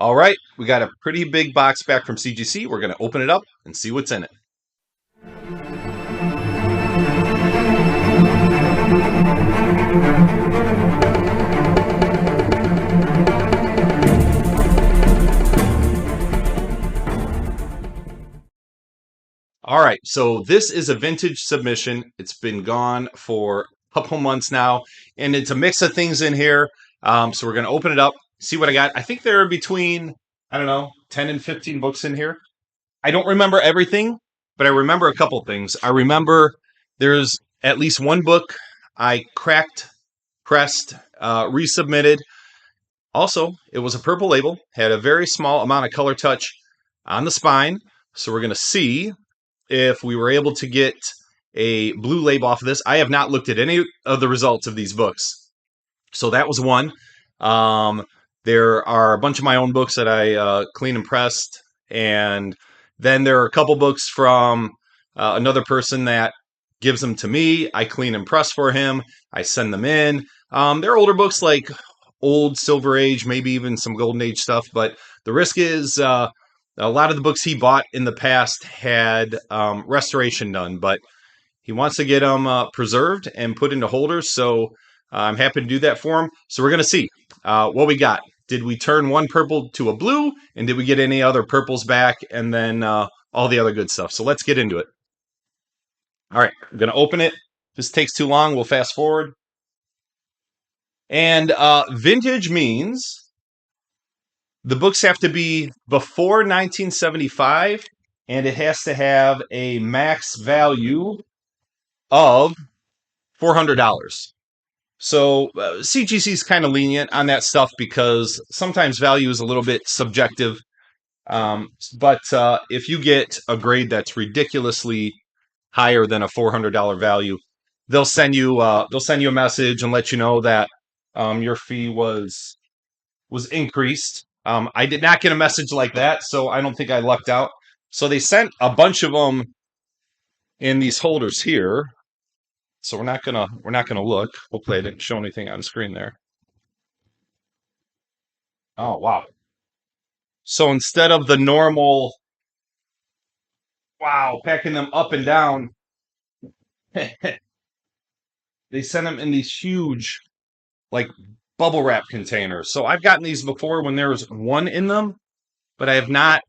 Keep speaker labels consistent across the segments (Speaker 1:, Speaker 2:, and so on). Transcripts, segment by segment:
Speaker 1: All right, we got a pretty big box back from CGC. We're going to open it up and see what's in it. All right, so this is a vintage submission. It's been gone for a couple months now, and it's a mix of things in here. So we're going to open it up, see what I got. I think there are between, I don't know, 10 and 15 books in here. I don't remember everything, but I remember a couple things. I remember there's at least one book I cracked, pressed, resubmitted. Also, it was a purple label, had a very small amount of color touch on the spine. So we're going to see if we were able to get a blue label off of this. I have not looked at any of the results of these books. So that was one. There are a bunch of my own books that I clean and pressed. And then there are a couple books from another person that gives them to me. I clean and press for him. I send them in. They're older books like old Silver Age, maybe even some Golden Age stuff. But the risk is a lot of the books he bought in the past had restoration done, but he wants to get them preserved and put into holders. So I'm happy to do that for him. So we're going to see what we got. Did we turn one purple to a blue? And did we get any other purples back? And then all the other good stuff. So let's get into it. All right, I'm going to open it. If this takes too long, we'll fast forward. And vintage means the books have to be before 1975, and it has to have a max value of $400. So CGC is kind of lenient on that stuff because sometimes value is a little bit subjective. But if you get a grade that's ridiculously higher than a $400 value, they'll send you a message and let you know that your fee was increased. I did not get a message like that, so I don't think I lucked out. So they sent a bunch of them in these holders here. So we're not gonna look. Hopefully I didn't show anything on screen there. Oh wow. So instead of the normal, wow, packing them up and down, they sent them in these huge, like bubble wrap containers. So I've gotten these before when there was one in them, but I have not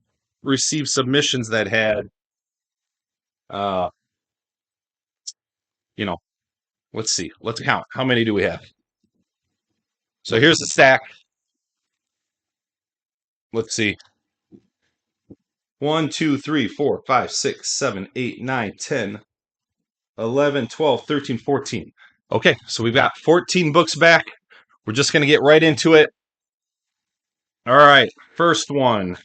Speaker 1: received submissions that had, you know, let's see. Let's count. How many do we have? So here's the stack. Let's see. 1, 2, 3, 4, 5, 6, 7, 8, 9, 10, 11, 12, 13, 14. Okay, so we've got 14 books back. We're just going to get right into it. All right, first one.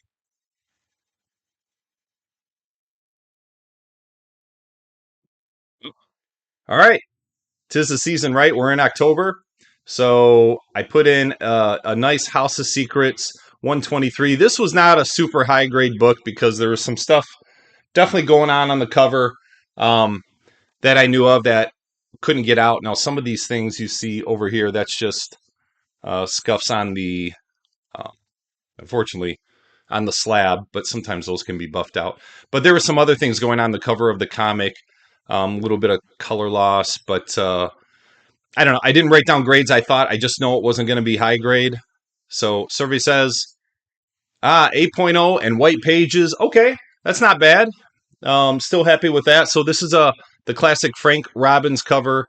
Speaker 1: All right, 'tis the season, right? We're in October. So I put in a nice House of Secrets 123. This was not a super high grade book because there was some stuff definitely going on the cover that I knew of that couldn't get out. Now, some of these things you see over here, that's just scuffs on the, unfortunately, on the slab, but sometimes those can be buffed out. But there were some other things going on the cover of the comic, a little bit of color loss, but I don't know. I didn't write down grades. I thought I just know it wasn't going to be high grade. So survey says 8.0 and white pages. Okay, that's not bad. Still happy with that. So this is the classic Frank Robbins cover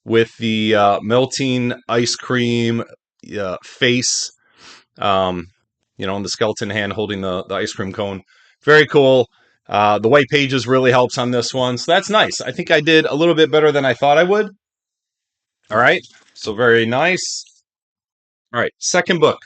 Speaker 1: with the melting ice cream face. And the skeleton hand holding the ice cream cone. Very cool. The white pages really helps on this one. So that's nice. I think I did a little bit better than I thought I would. All right. So very nice. All right. Second book.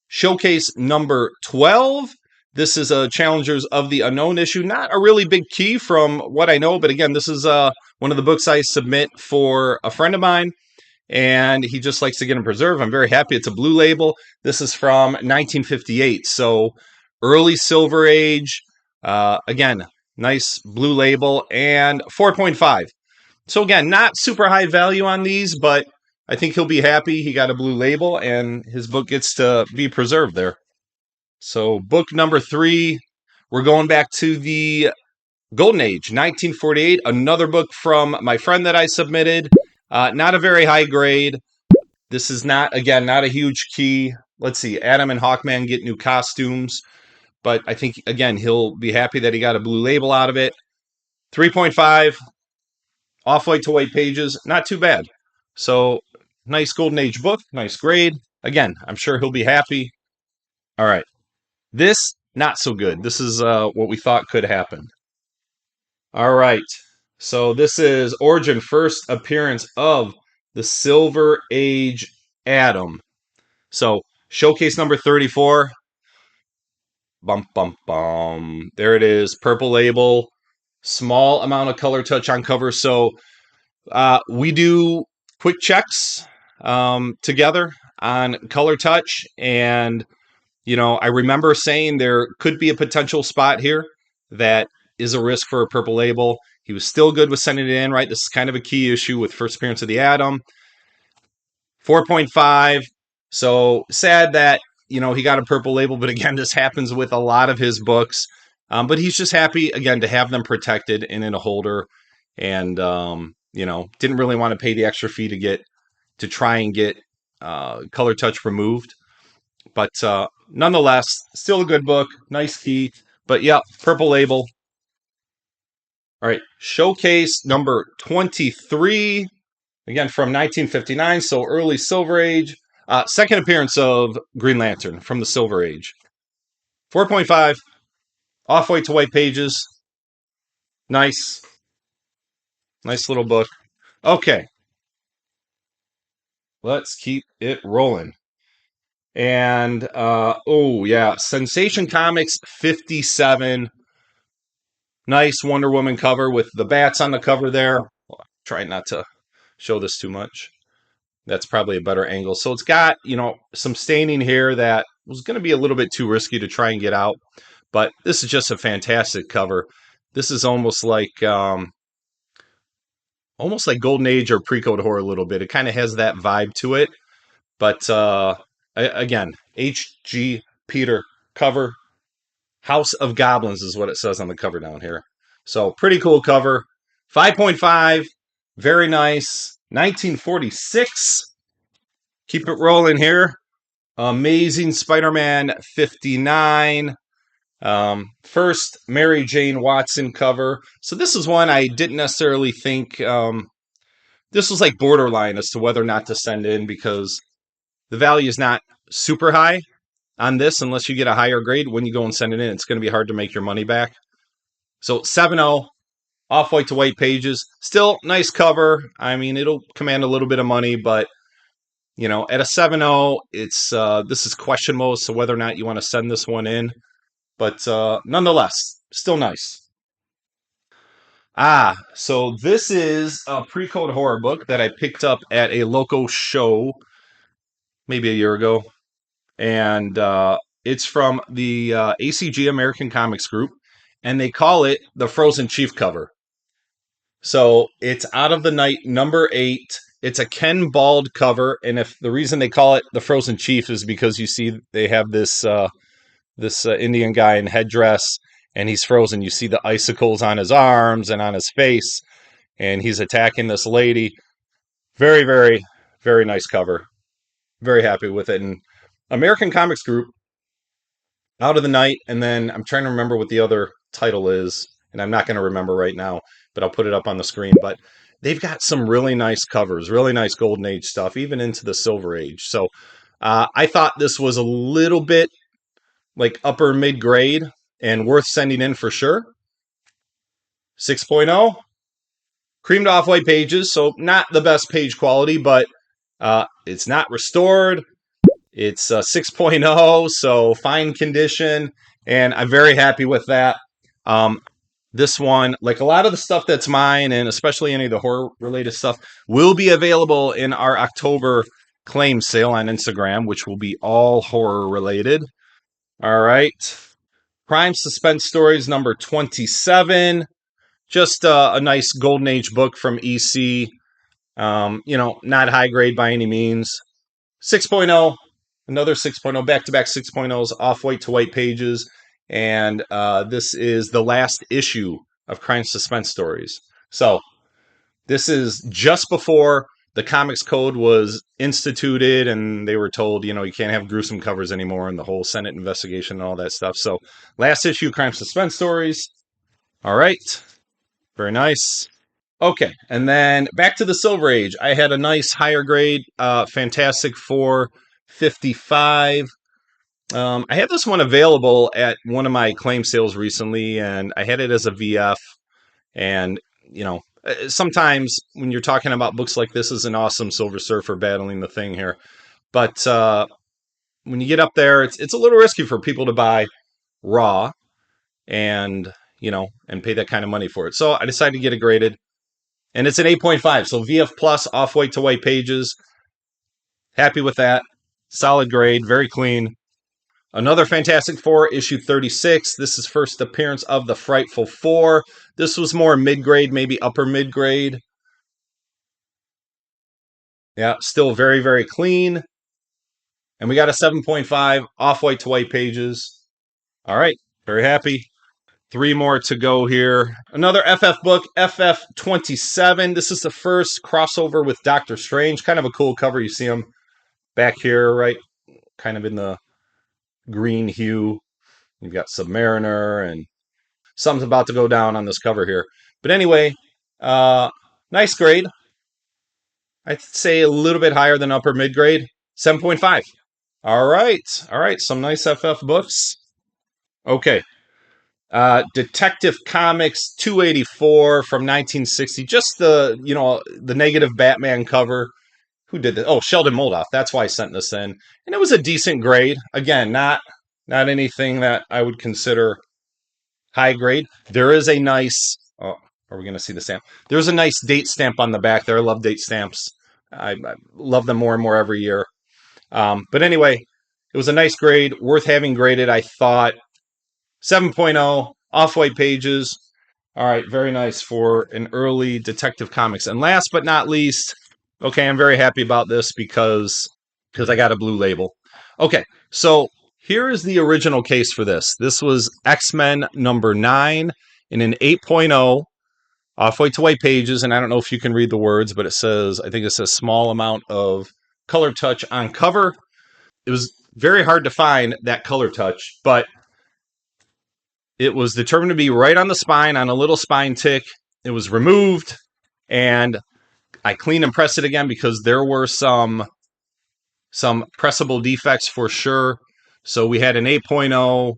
Speaker 1: Showcase number 12. This is a Challengers of the Unknown issue. Not a really big key from what I know, but again, this is one of the books I submit for a friend of mine, and he just likes to get them preserved. I'm very happy. It's a blue label. This is from 1958, so early Silver Age. Again, nice blue label, and 4.5. So again, not super high value on these, but I think he'll be happy. He got a blue label, and his book gets to be preserved there. So book number 3, we're going back to the Golden Age, 1948. Another book from my friend that I submitted. Not a very high grade. This is not, again, not a huge key. Let's see, Adam and Hawkman get new costumes, but I think, again, he'll be happy that he got a blue label out of it. 3.5, off-white to white pages, not too bad. So, nice Golden Age book, nice grade. Again, I'm sure he'll be happy. All right, this, not so good. This is what we thought could happen. All right, so this is Origin, first appearance of the Silver Age Atom. So, showcase number 34. Bum, bum, bum. There it is. Purple label. Small amount of color touch on cover. So, we do quick checks together on color touch. And, I remember saying there could be a potential spot here that is a risk for a purple label. He was still good with sending it in, right? This is kind of a key issue with first appearance of the Atom. 4.5. So sad that, he got a purple label, but again, this happens with a lot of his books. But he's just happy, again, to have them protected and in a holder. And, didn't really want to pay the extra fee to try and get color touch removed. But nonetheless, still a good book. Nice key. But yeah, purple label. All right, showcase number 23. Again, from 1959, so early Silver Age. Second appearance of Green Lantern from the Silver Age. 4.5, off-white to white pages. Nice. Nice little book. Okay. Let's keep it rolling. And, Sensation Comics 57. Nice Wonder Woman cover with the bats on the cover there. Try not to show this too much. That's probably a better angle. So it's got, some staining here that was going to be a little bit too risky to try and get out. But this is just a fantastic cover. This is almost like Golden Age or Pre-Code Horror a little bit. It kind of has that vibe to it. But again, H.G. Peter cover. House of Goblins is what it says on the cover down here. So pretty cool cover. 5.5. Very nice. 1946. Keep it rolling here. Amazing Spider-Man 59. First Mary Jane Watson cover. So this is one I didn't necessarily think. This was like borderline as to whether or not to send in because the value is not super high on this unless you get a higher grade. When you go and send it in, it's going to be hard to make your money back. So 7.0. Off-white to white pages. Still nice cover. I mean, it'll command a little bit of money, but, at a 7.0, it's this is questionable as to whether or not you want to send this one in. But nonetheless, still nice. So this is a Pre-Code Horror book that I picked up at a local show maybe a year ago. And it's from the ACG American Comics Group, and they call it the Frozen Chief cover. So it's Out of the Night number 8. It's a Ken Bald cover, and if the reason they call it the Frozen Chief is because you see they have this Indian guy in headdress, and he's frozen. You see the icicles on his arms and on his face, and he's attacking this lady. Very, very, very nice cover. Very happy with it. And American Comics Group, Out of the Night, and then I'm trying to remember what the other title is, and I'm not going to remember right now, but I'll put it up on the screen. But they've got some really nice covers, really nice Golden Age stuff, even into the Silver Age. So I thought this was a little bit like upper mid-grade and worth sending in for sure. 6.0. Creamed off white pages, so not the best page quality, but it's not restored. It's 6.0, so fine condition, and I'm very happy with that. This one, like a lot of the stuff that's mine, and especially any of the horror-related stuff, will be available in our October claim sale on Instagram, which will be all horror-related. All right. Crime Suspense Stories number 27. Just a nice Golden Age book from EC. Not high grade by any means. 6.0. another 6.0, back-to-back 6.0s, off-white to white pages. And this is the last issue of Crime Suspense Stories. So this is just before the Comics Code was instituted and they were told, you can't have gruesome covers anymore, and the whole Senate investigation and all that stuff. So last issue, Crime Suspense Stories. All right. Very nice. Okay, and then back to the Silver Age. I had a nice higher grade Fantastic Four 55. I had this one available at one of my claim sales recently, and I had it as a VF. And, sometimes when you're talking about books like this is an awesome Silver Surfer battling the Thing here. But when you get up there, it's a little risky for people to buy raw and, and pay that kind of money for it. So I decided to get it graded. And it's an 8.5, so VF Plus, off-white to white pages. Happy with that. Solid grade, very clean. Another Fantastic Four, issue 36. This is first appearance of the Frightful Four. This was more mid-grade, maybe upper mid-grade. Yeah, still very, very clean. And we got a 7.5, off-white to white pages. All right, very happy. 3 more to go here. Another FF book, FF27. This is the first crossover with Doctor Strange. Kind of a cool cover. You see him back here, right? Kind of in the green hue. You've got Submariner, and something's about to go down on this cover here. But anyway, nice grade. I'd say a little bit higher than upper mid-grade. 7.5. All right. Some nice FF books. Okay. Detective Comics 284 from 1960. Just the negative Batman cover. Who did this? Oh, Sheldon Moldoff. That's why I sent this in. And it was a decent grade. Again, not anything that I would consider high grade. There is a nice... Oh, are we going to see the stamp? There's a nice date stamp on the back there. I love date stamps. I love them more and more every year. But anyway, it was a nice grade. Worth having graded, I thought. 7.0, off-white pages. All right, very nice for an early Detective Comics. And last but not least, okay, I'm very happy about this because I got a blue label. Okay, so here is the original case for this. This was X-Men number 9 in an 8.0, off-white to white pages. And I don't know if you can read the words, but I think it says small amount of color touch on cover. It was very hard to find that color touch, but it was determined to be right on the spine, on a little spine tick. It was removed, and I cleaned and pressed it again because there were some pressable defects for sure. So we had an 8.0,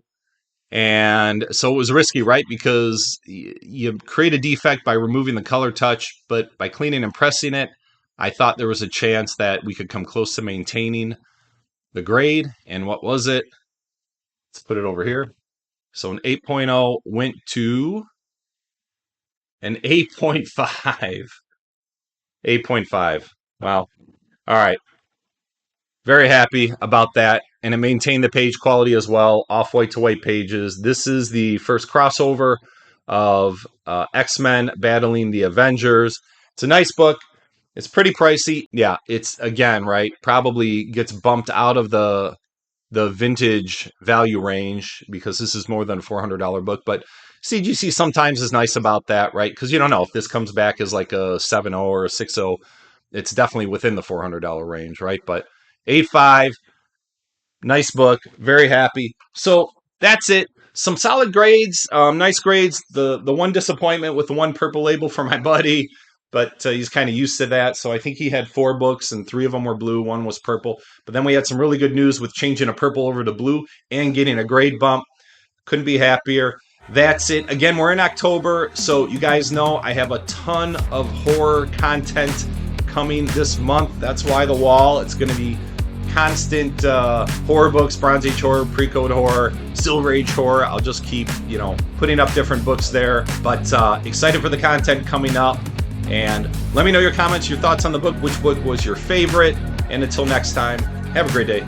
Speaker 1: and so it was risky, right? Because you create a defect by removing the color touch, but by cleaning and pressing it, I thought there was a chance that we could come close to maintaining the grade. And what was it? Let's put it over here. So an 8.0 went to an 8.5. 8.5. Wow. All right. Very happy about that. And it maintained the page quality as well. Off-white to white pages. This is the first crossover of X-Men battling the Avengers. It's a nice book. It's pretty pricey. Yeah, it's, again, right, probably gets bumped out of the vintage value range because this is more than a $400 book. But CGC sometimes is nice about that, right? Because you don't know if this comes back as like a 7.0 or a 6.0. It's definitely within the $400 range, right? But 8.5, nice book. Very happy. So that's it. Some solid grades, nice grades. The one disappointment with the one purple label for my buddy, but he's kind of used to that. So I think he had 4 books and 3 of them were blue. 1 was purple. But then we had some really good news with changing a purple over to blue and getting a grade bump. Couldn't be happier. That's it. Again, we're in October, so you guys know I have a ton of horror content coming this month. That's why the wall. It's going to be constant horror books, Bronze Age horror, Pre-Code horror, Silver Age horror. I'll just keep, putting up different books there. But excited for the content coming up. And let me know your comments, your thoughts on the book. Which book was your favorite? And until next time, have a great day.